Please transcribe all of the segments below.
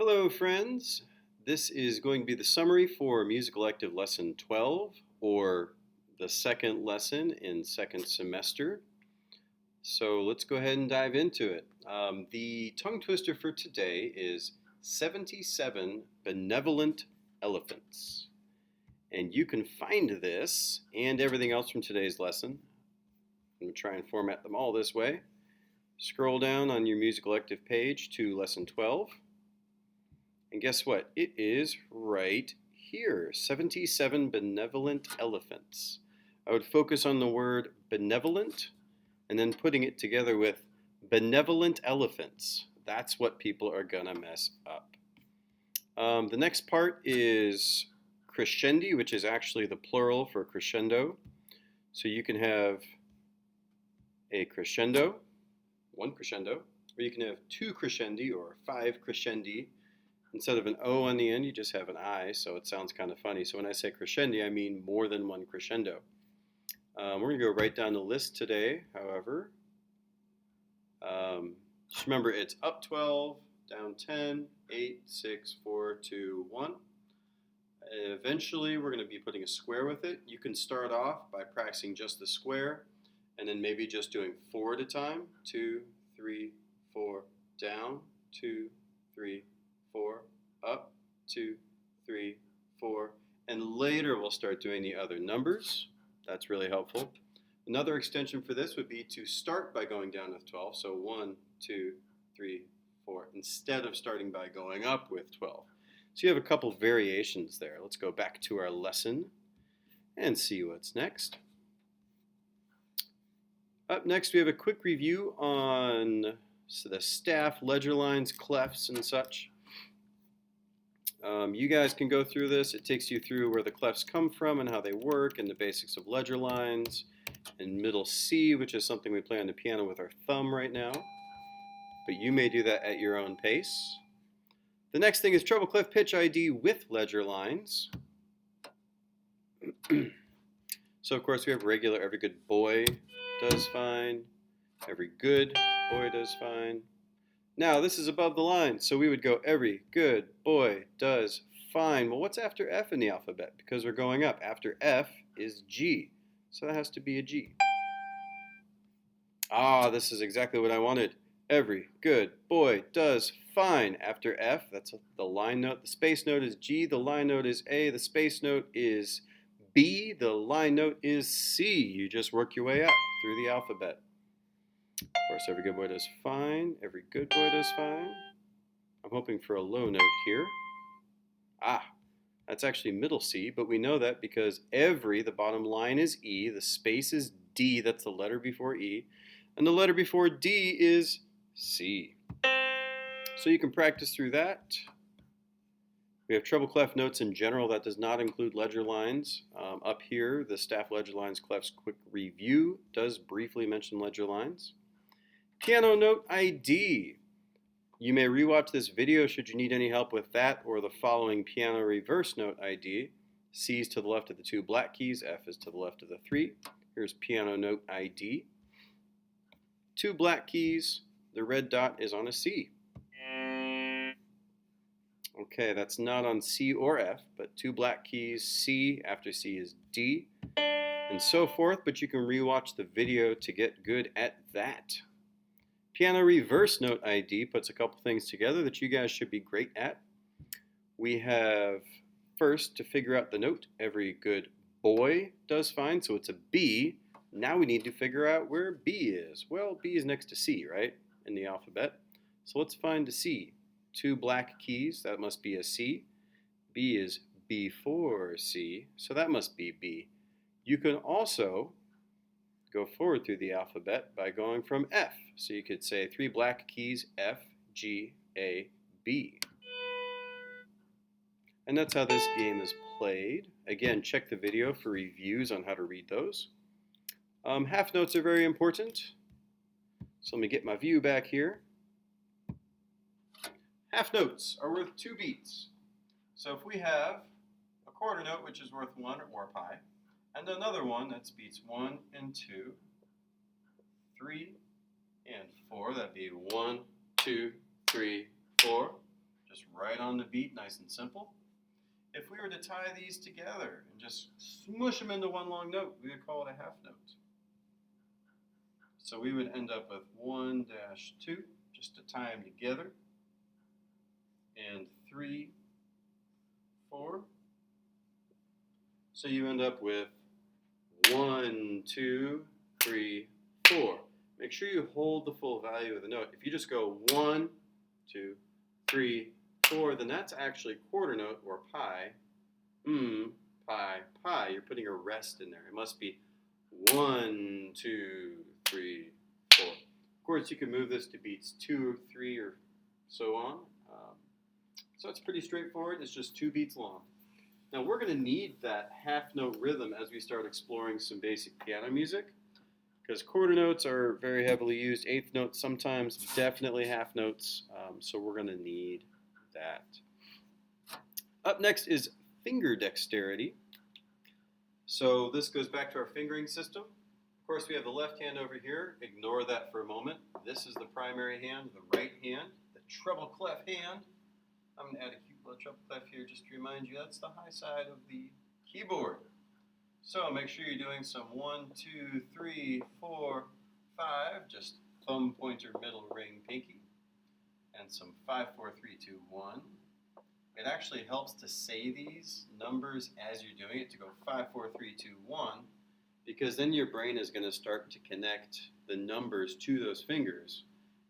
Hello, friends. This is going to be the summary for Music Elective Lesson 12, or the second lesson in second semester. So let's go ahead and dive into it. The tongue twister for today is 77 Benevolent Elephants. And you can find this and everything else from today's lesson. I'm going to try and format them all this way. Scroll down on your Music Elective page to Lesson 12. And guess what? It is right here, 77 benevolent elephants. I would focus on the word benevolent and then putting it together with benevolent elephants. That's what people are going to mess up. The next part is crescendi, which is actually the plural for crescendo. So you can have a crescendo, one crescendo, or you can have two crescendi or five crescendi. Instead of an O on the end, you just have an I, so it sounds kind of funny. So when I say crescendi, I mean more than one crescendo. We're going to go right down the list today, however. Just remember, it's up 12, down 10, 8, 6, 4, 2, 1. Eventually, we're going to be putting a square with it. You can start off by practicing just the square, and then maybe just doing 4 at a time. 2, 3, 4, down, 2, 3, 4, up, 2, 3, 4, and later we'll start doing the other numbers. That's really helpful. Another extension for this would be to start by going down with 12, so 1, 2, 3, 4, instead of starting by going up with 12. So you have a couple variations there. Let's go back to our lesson and see what's next. Up next, we have a quick review on the staff, ledger lines, clefs, and such. You guys can go through this. It takes you through where the clefs come from and how they work and the basics of ledger lines and middle C, which is something we play on the piano with our thumb right now. But you may do that at your own pace. The next thing is treble clef pitch ID with ledger lines. So of course we have regular, every good boy does fine. Every good boy does fine. Now, this is above the line, so we would go every good boy does fine. Well, what's after F in the alphabet? Because we're going up. After F is G, so that has to be a G. Ah, this is exactly what I wanted. Every good boy does fine. After F, that's the line note. The space note is G, the line note is A, the space note is B, the line note is C. You just work your way up through the alphabet. Of course, every good boy does fine. Every good boy does fine. I'm hoping for a low note here. Ah, that's actually middle C, but we know that because every, the bottom line is E, the space is D, that's the letter before E, and the letter before D is C. So you can practice through that. We have treble clef notes in general. That does not include ledger lines. Up here, the staff ledger lines clefs quick review does briefly mention ledger lines. Piano note ID. You may rewatch this video should you need any help with that or the following piano reverse note ID. C is to the left of the 2 black keys, F is to the left of the 3. Here's piano note ID. 2 black keys, the red dot is on a C. Okay, that's not on C or F, but 2 black keys, C, after C is D, and so forth, but you can rewatch the video to get good at that. Piano reverse note ID puts a couple things together that you guys should be great at. We have first to figure out the note. Every good boy does fine, so it's a B. Now we need to figure out where B is. Well, B is next to C, right, in the alphabet. So let's find a C. 2 black keys, that must be a C. B is before C, so that must be B. You can also go forward through the alphabet by going from F. So you could say 3 black keys, F, G, A, B. And that's how this game is played. Again, check the video for reviews on how to read those. Half notes are very important. So let me get my view back here. Half notes are worth 2 beats. So if we have a quarter note, which is worth 1 or pi, and another one that's beats 1 and 2, 3 and 4. That'd be 1, 2, 3, 4. Just right on the beat, nice and simple. If we were to tie these together and just smush them into one long note, we would call it a half note. So we would end up with 1-2, just to tie them together, and 3, 4. So you end up with 1, 2, 3, 4. Make sure you hold the full value of the note. If you just go 1, 2, 3, 4, then that's actually quarter note or pi. Pi, pi. You're putting a rest in there. It must be 1, 2, 3, 4. Of course, you can move this to beats 2 or 3 or so on. So it's pretty straightforward. It's just 2 beats long. Now we're going to need that half note rhythm as we start exploring some basic piano music, because quarter notes are very heavily used, eighth notes sometimes, definitely half notes, so we're going to need that. Up next is finger dexterity. So this goes back to our fingering system. Of course, we have the left hand over here. Ignore that for a moment. This is the primary hand, the right hand, the treble clef hand. I'm going to add a cute little treble clef here just to remind you that's the high side of the keyboard. So make sure you're doing some 1, 2, 3, 4, 5, just thumb, pointer, middle, ring, pinky, and some 5, 4, 3, 2, 1. It actually helps to say these numbers as you're doing it, to go 5, 4, 3, 2, 1, because then your brain is going to start to connect the numbers to those fingers,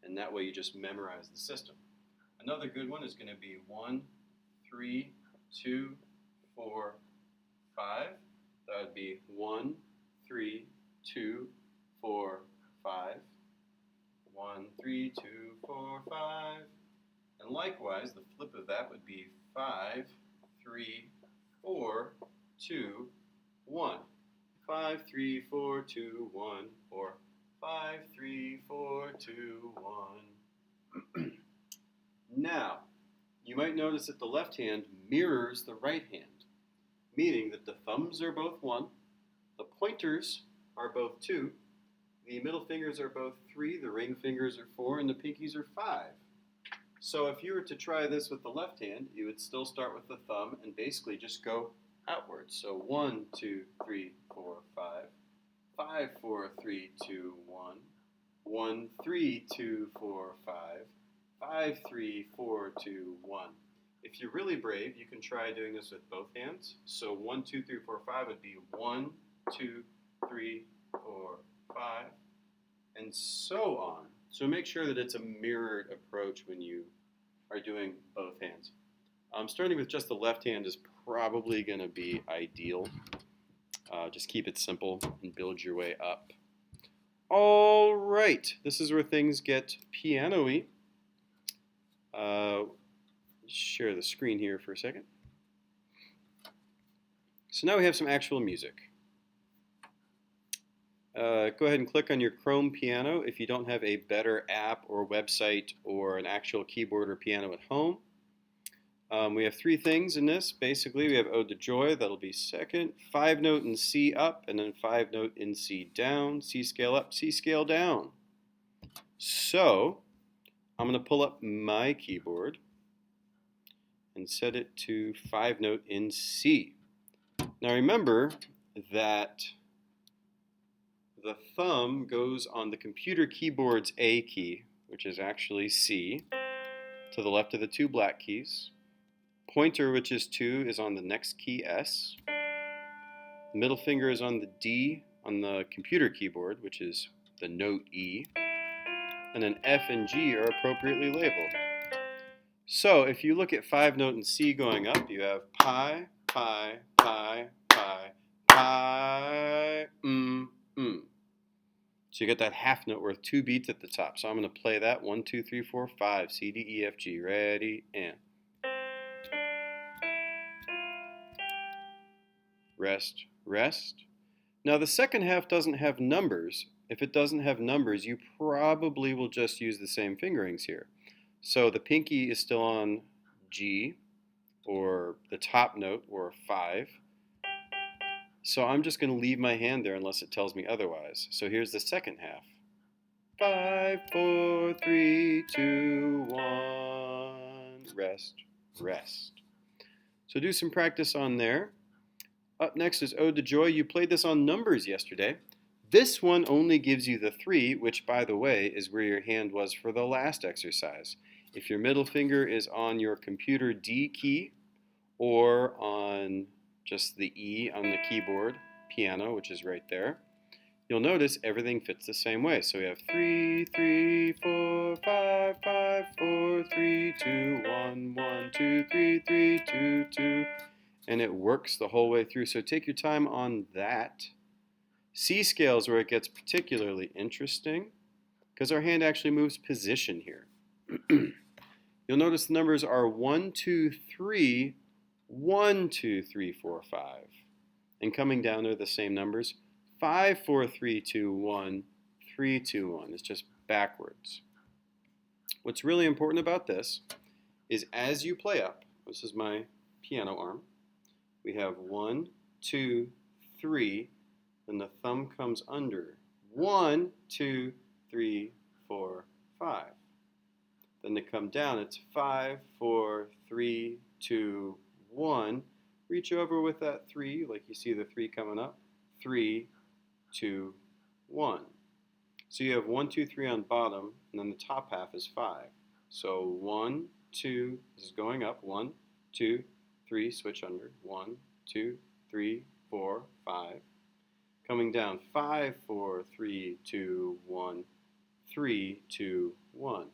and that way you just memorize the system. Another good one is going to be 1, 3, 2, 4, 5. That would be 1, 3, 2, 4, 5. 1, 3, 2, 4, 5. And likewise, the flip of that would be 5, 3, 4, 2, 1. 5, 3, 4, 2, 1. Or 5, 3, 4, 2, 1. Now, you might notice that the left hand mirrors the right hand, meaning that the thumbs are both 1, the pointers are both 2, the middle fingers are both 3, the ring fingers are 4, and the pinkies are 5. So if you were to try this with the left hand, you would still start with the thumb and basically just go outwards. So 1, 2, 3, 4, 5, 5, 4, 3, 2, 1, 1, 3, 2, 4, 5, 5, 3, 4, 2, 1. If you're really brave, you can try doing this with both hands. So 1, 2, 3, 4, 5 would be 1, 2, 3, 4, 5, and so on. So make sure that it's a mirrored approach when you are doing both hands. Starting with just the left hand is probably going to be ideal. Just keep it simple and build your way up. All right, this is where things get piano-y. Share the screen here for a second. So now we have some actual music. Go ahead and click on your Chrome piano if you don't have a better app or website or an actual keyboard or piano at home. We have 3 things in this. Basically, we have Ode to Joy, that'll be second, 5 note in C up, and then 5 note in C down, C scale up, C scale down. So, I'm going to pull up my keyboard and set it to 5 note in C. Now remember that the thumb goes on the computer keyboard's A key, which is actually C, to the left of the 2 black keys. Pointer, which is 2, is on the next key, S. Middle finger is on the D on the computer keyboard, which is the note E. And then F and G are appropriately labeled. So if you look at 5 note in C going up, you have pi, pi, pi, pi, pi, So you get that half note worth 2 beats at the top. So I'm going to play that 1, 2, 3, 4, 5, C, D, E, F, G. Ready, and rest, rest. Now the second half doesn't have numbers. If it doesn't have numbers, you probably will just use the same fingerings here. So the pinky is still on G, or the top note, or 5. So I'm just going to leave my hand there unless it tells me otherwise. So here's the second half. 5, 4, 3, 2, 1. rest, rest. So do some practice on there. Up next is Ode to Joy. You played this on numbers yesterday. This one only gives you the 3, which, by the way, is where your hand was for the last exercise. If your middle finger is on your computer D key or on just the E on the keyboard, piano, which is right there, you'll notice everything fits the same way. So we have 3, 3, 4, 5, 5, 4, 3, 2, 1, 1, 2, 3, 3, 2, 2. And it works the whole way through. So take your time on that. C scale is where it gets particularly interesting because our hand actually moves position here. You'll notice the numbers are 1, 2, 3, 1, 2, 3, 4, 5. And coming down, they're the same numbers. 5, 4, 3, 2, 1, 3, 2, 1. It's just backwards. What's really important about this is as you play up, this is my piano arm, we have 1, 2, 3, then the thumb comes under. 1, 2, 3, 4, 5. Then to come down, it's 5, 4, 3, 2, 1. Reach over with that 3, like you see the 3 coming up. 3, 2, 1. So you have 1, 2, 3 on bottom, and then the top half is 5. So 1, 2, this is going up. 1, 2, 3, switch under. 1, 2, 3, 4, 5. Coming down, 5, 4, 3, 2, 1, 3, 2, 1.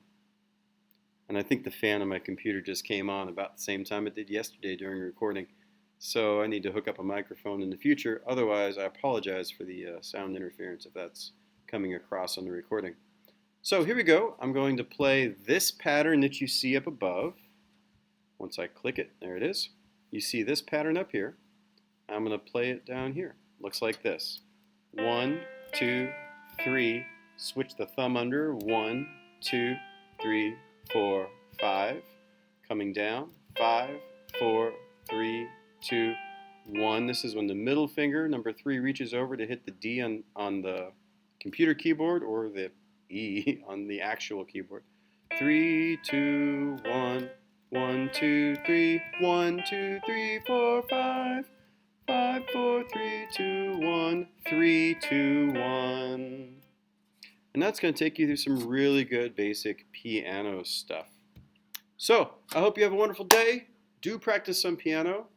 And I think the fan on my computer just came on about the same time it did yesterday during recording. So I need to hook up a microphone in the future. Otherwise, I apologize for the sound interference if that's coming across on the recording. So here we go. I'm going to play this pattern that you see up above. Once I click it, there it is. You see this pattern up here. I'm going to play it down here. Looks like this. 1, 2, 3. Switch the thumb under. 1, 2, 3, 4, 5. Coming down. 5, 4, 3, 2, 1. This is when the middle finger, number 3, reaches over to hit the D on the computer keyboard or the E on the actual keyboard. 3, 2, 1. 1, 2, 3. 1, 2, 3, 4, 5. 5, 4, 3, 2, 1, 3, 2, 1. And that's going to take you through some really good basic piano stuff. So, I hope you have a wonderful day. Do practice some piano.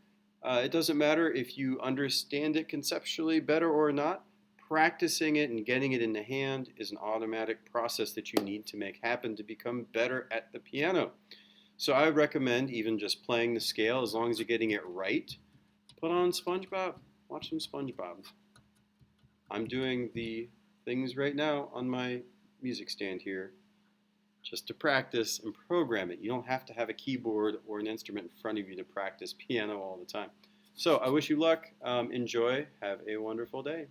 It doesn't matter if you understand it conceptually better or not. Practicing it and getting it in the hand is an automatic process that you need to make happen to become better at the piano. So I would recommend even just playing the scale as long as you're getting it right. Put on SpongeBob. Watch some SpongeBob. I'm doing the things right now on my music stand here just to practice and program it. You don't have to have a keyboard or an instrument in front of you to practice piano all the time. So I wish you luck. Enjoy. Have a wonderful day.